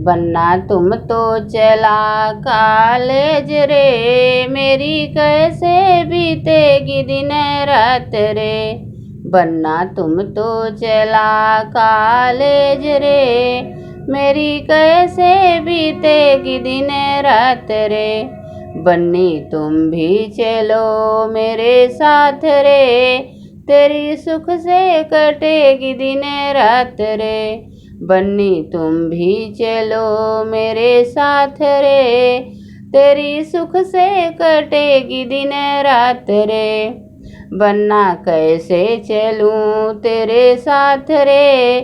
बन्ना तुम तो चला कॉलेज रे, मेरी कैसे बीतेगी दिन रात रे। बन्ना तुम तो चला कॉलेज रे, मेरी कैसे बीतेगी दिन रात रे। बन्नी तुम भी चलो मेरे साथ रे, तेरी सुख से कटेगी दिन रात रे। बन्नी तुम भी चलो मेरे साथ रे, तेरी सुख से कटेगी दिन रात रे। बन्ना कैसे चलूं तेरे साथ रे,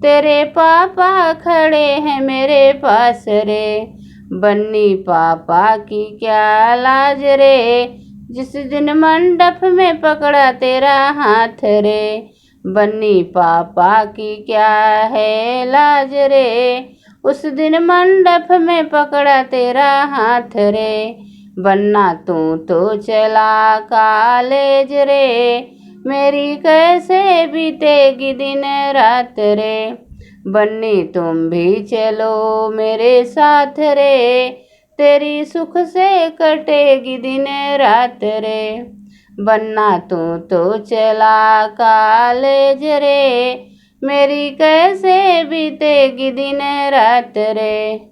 तेरे पापा खड़े हैं मेरे पास रे। बन्नी पापा की क्या लाज रे, जिस दिन मंडप में पकड़ा तेरा हाथ रे। बन्नी पापा की क्या है लाज रे, उस दिन मंडप में पकड़ा तेरा हाथ रे। बन्ना तू तो चला कॉलेज रे, मेरी कैसे बीतेगी दिन रात रे। बन्नी तुम भी चलो मेरे साथ रे, तेरी सुख से कटेगी दिन रात रे। बन्ना तू तो चला कॉलेज रे, मेरी कैसे बीतेगी दिन रात रे।